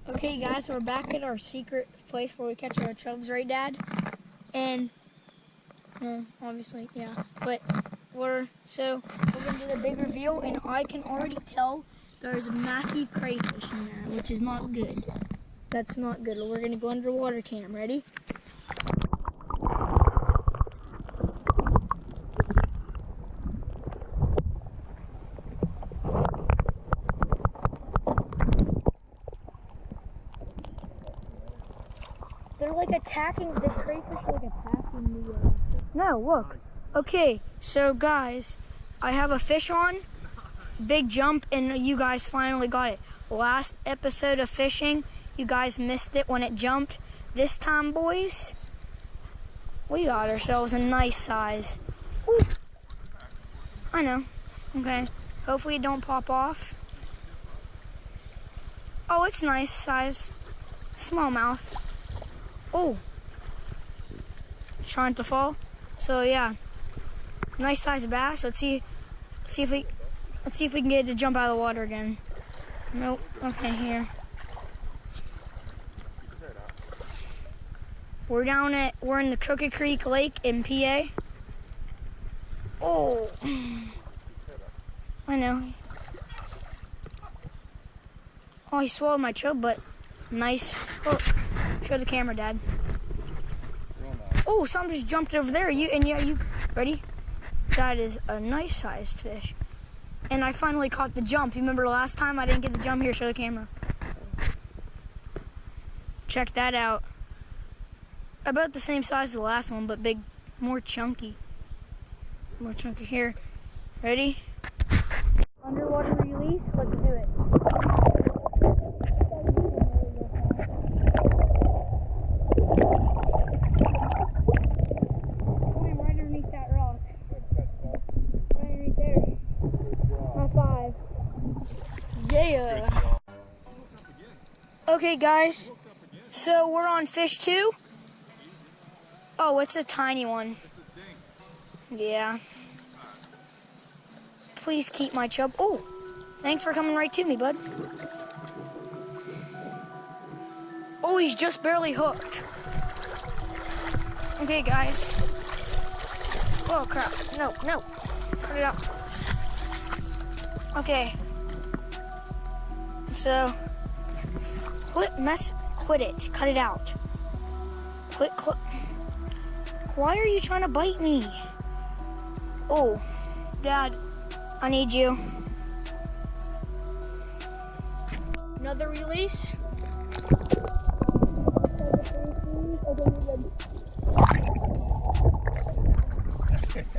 Okay guys, we're back at our secret place where we catch our chubs, right Dad? And, well, obviously, yeah. But we're gonna do the big reveal, and I can already tell there's a massive crayfish in there, which is not good. That's not good. We're gonna go underwater cam, ready? They're like attacking, the crayfish are like attacking the, No, look. Okay, so guys, I have a fish on, big jump, and you guys finally got it. Last episode of fishing, you guys missed it when it jumped. This time, boys, we got ourselves a nice size. Ooh. I know, okay. Hopefully it don't pop off. Oh, it's nice size, smallmouth. Oh, trying to fall. So yeah, nice size bass. Let's see if we can get it to jump out of the water again. Nope. Okay, here. We're in the Crooked Creek Lake in PA. Oh, I know. Oh, he swallowed my chub, but nice. Oh, show the camera, Dad. Oh, something just jumped over there. You ready? That is a nice sized fish. And I finally caught the jump. You remember last time I didn't get the jump? Here, show the camera. Check that out. About the same size as the last one, but big, more chunky. More chunky. Here, ready? Underwater release, let's do it. Yeah. Okay guys, so we're on fish 2. Oh, it's a tiny one. Yeah. Please keep my chub. Oh, thanks for coming right to me, bud. Oh, he's just barely hooked. Okay guys. Oh crap, no, cut it out. Okay. So, quit it, cut it out. Why are you trying to bite me? Oh, Dad, I need you. Another release.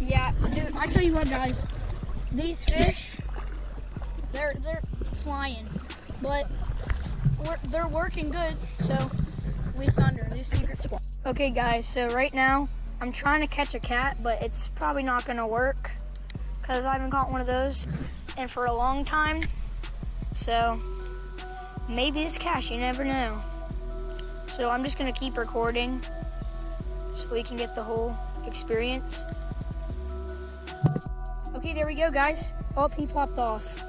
Yeah, dude, I tell you what, guys, these fish, they're flying. But they're working good, so we found our new secret spot. Okay guys, so right now I'm trying to catch a cat, but it's probably not gonna work because I haven't caught one of those and for a long time. So maybe it's catch, you never know. So I'm just gonna keep recording so we can get the whole experience. Okay, there we go guys. Oh, he popped off.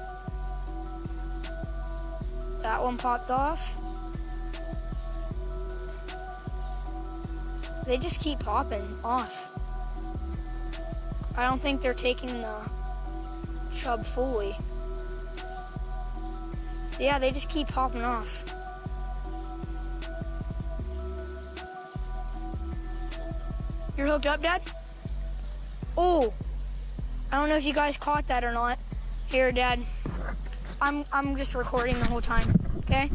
That one popped off. They just keep popping off. I don't think they're taking the chub fully. So yeah, they just keep popping off. You're hooked up, Dad? Oh, I don't know if you guys caught that or not. Here, Dad. I'm just recording the whole time, okay?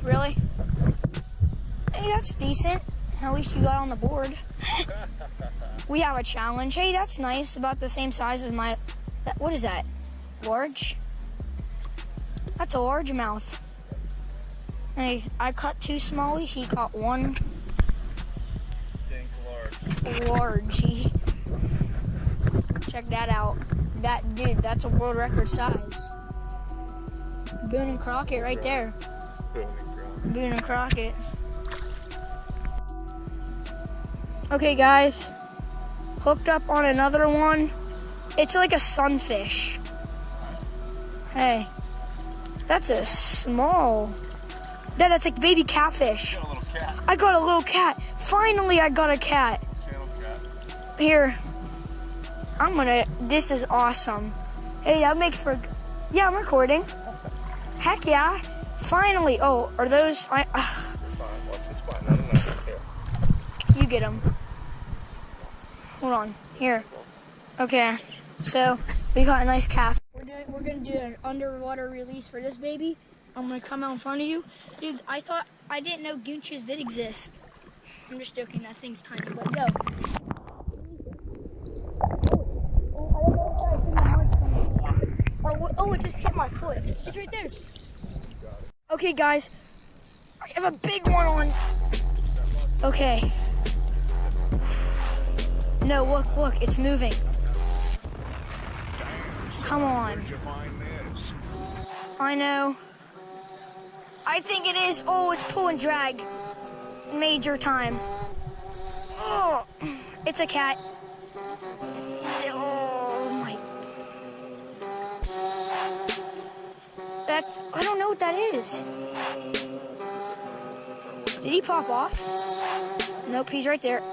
Really? Hey, that's decent. At least you got on the board. We have a challenge. Hey, that's nice. About the same size as my, what is that? Large? That's a largemouth. Hey, I caught 2 smallies. He caught 1. Dink large. Large. Check that out. Dude, that's a world record size. Boone and Crockett right there. Boone and Crockett. Okay guys, hooked up on another one. It's like a sunfish. Hey, That's a small. Dad, that's like baby catfish. You got a little cat. I got a little cat. Finally, I got a cat. Channel cat. Here. This is awesome. Hey, that'll make for, yeah, I'm recording. Heck yeah. Finally. Oh, are those, Fine. Watch the spot. No. Here. You get them. Hold on. Here. Okay. So, we got a nice calf. We're going to do an underwater release for this baby. I'm going to come out in front of you. Dude, I didn't know goonches did exist. I'm just joking. That thing's tiny, but go. Oh, it just hit my foot. It's right there. Okay, guys. I have a big one on. Okay. No, look, it's moving. Come on. Where'd you find this? I know. I think it is. Oh, it's pull and drag. Major time. Oh, it's a cat. Oh my. I don't know what that is. Did he pop off? Nope, he's right there.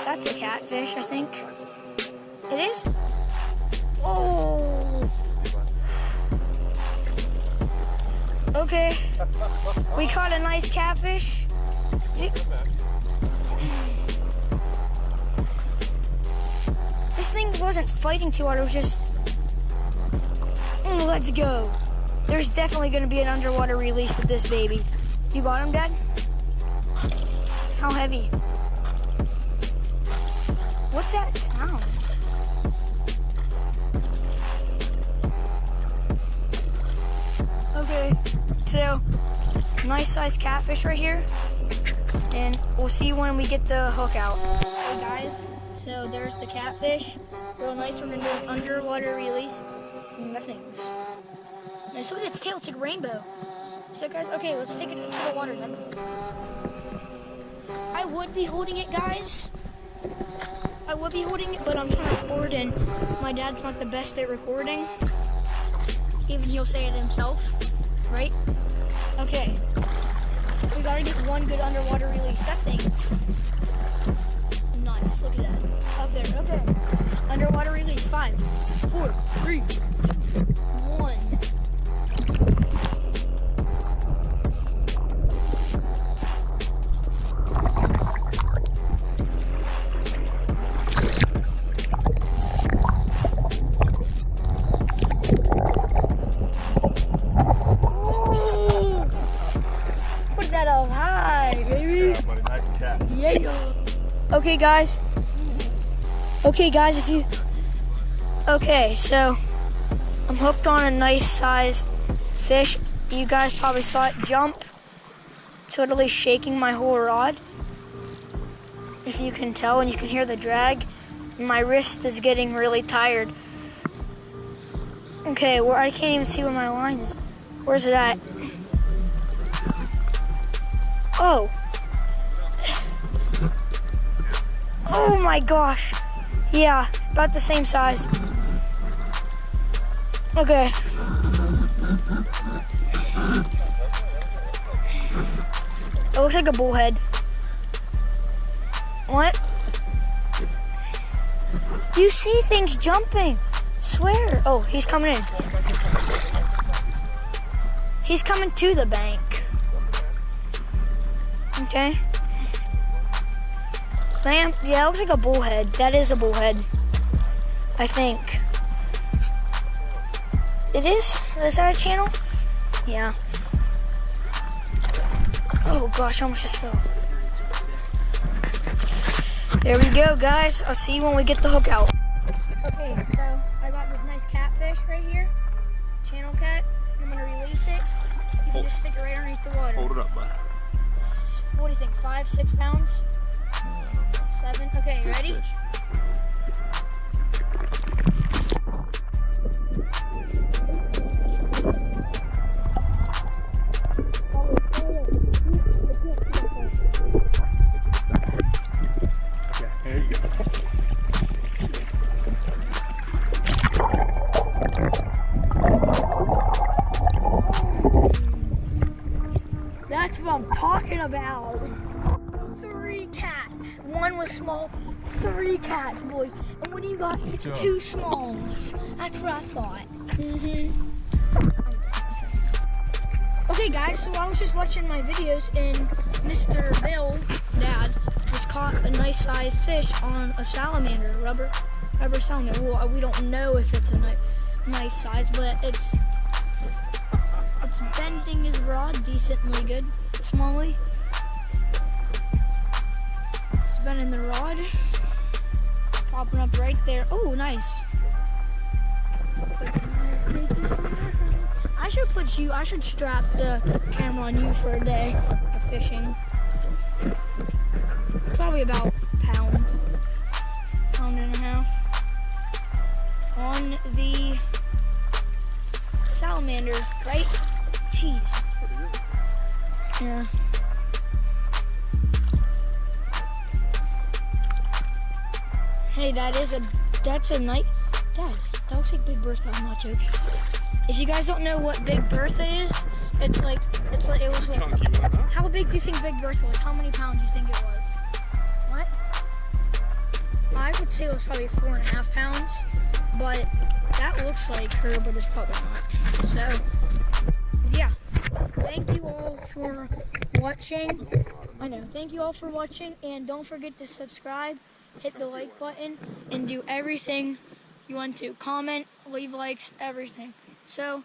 That's a catfish, I think. It is? Oh. Okay. We caught a nice catfish. This thing wasn't fighting too hard, it was just... let's go. There's definitely going to be an underwater release with this baby. You got him, Dad? How heavy? What's that sound? Okay, so nice sized catfish right here. And we'll see when we get the hook out. Hey guys, so there's the catfish. Real nice, we're going to do an underwater release. Nothing's. Nice, look at its tail, it's like a rainbow. So guys, okay, let's take it into the water then. I would be holding it, guys. I would be holding it, but I'm trying to record and my dad's not the best at recording. Even he'll say it himself, right? Okay. We gotta get one good underwater release. That thing's nice, look at that. Up there, okay. Underwater release, 5, 4, 3, 2, 1. Put that up high, baby. Yeah, buddy, nice cat. Yeah. Okay, guys. Okay, so I'm hooked on a nice sized fish. You guys probably saw it jump, totally shaking my whole rod. If you can tell, and you can hear the drag. My wrist is getting really tired. Okay, I can't even see where my line is. Where's it at? Oh. Oh my gosh. Yeah, about the same size. Okay. It looks like a bullhead. What? You see things jumping. Swear. Oh, he's coming in. He's coming to the bank. Okay. Bam. Yeah, it looks like a bullhead. That is a bullhead. I think. It is? Is that a channel? Yeah. Oh gosh, I almost just fell. There we go, guys. I'll see you when we get the hook out. Okay, so I got this nice catfish right here. Channel cat. I'm gonna release it. You can just stick it right underneath the water. Hold it up, bud. What do you think, 5, 6 pounds? 7? Okay, you ready? Fish. Okay, there you go. I'm talking about. 3 cats. One was small, 3 cats, boy. And what do you got? 2 smalls. That's what I thought. Okay, guys, so I was just watching my videos, and Mr. Bill, Dad, just caught a nice sized fish on a salamander, rubber salamander. Well, we don't know if it's a nice size, but it's bending his rod decently good, smallly. It's bending the rod, popping up right there. Oh, nice. I should strap the camera on you for a day of fishing. Probably about a pound and a half. On the salamander, right? Jeez. Yeah. Hey, that's a night. Dad, that looks like Big Bertha. I'm not joking. If you guys don't know what Big Bertha is, it was what? Chunky one, huh? How big do you think Big Bertha was? How many pounds do you think it was? What? I would say it was probably 4.5 pounds, but that looks like her, but it's probably not. So, yeah. Thank you all for watching. I know. Thank you all for watching, and don't forget to subscribe, hit the like button, and do everything you want to. Comment, leave likes, everything. So,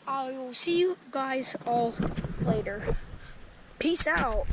I will see you guys all later. Peace out.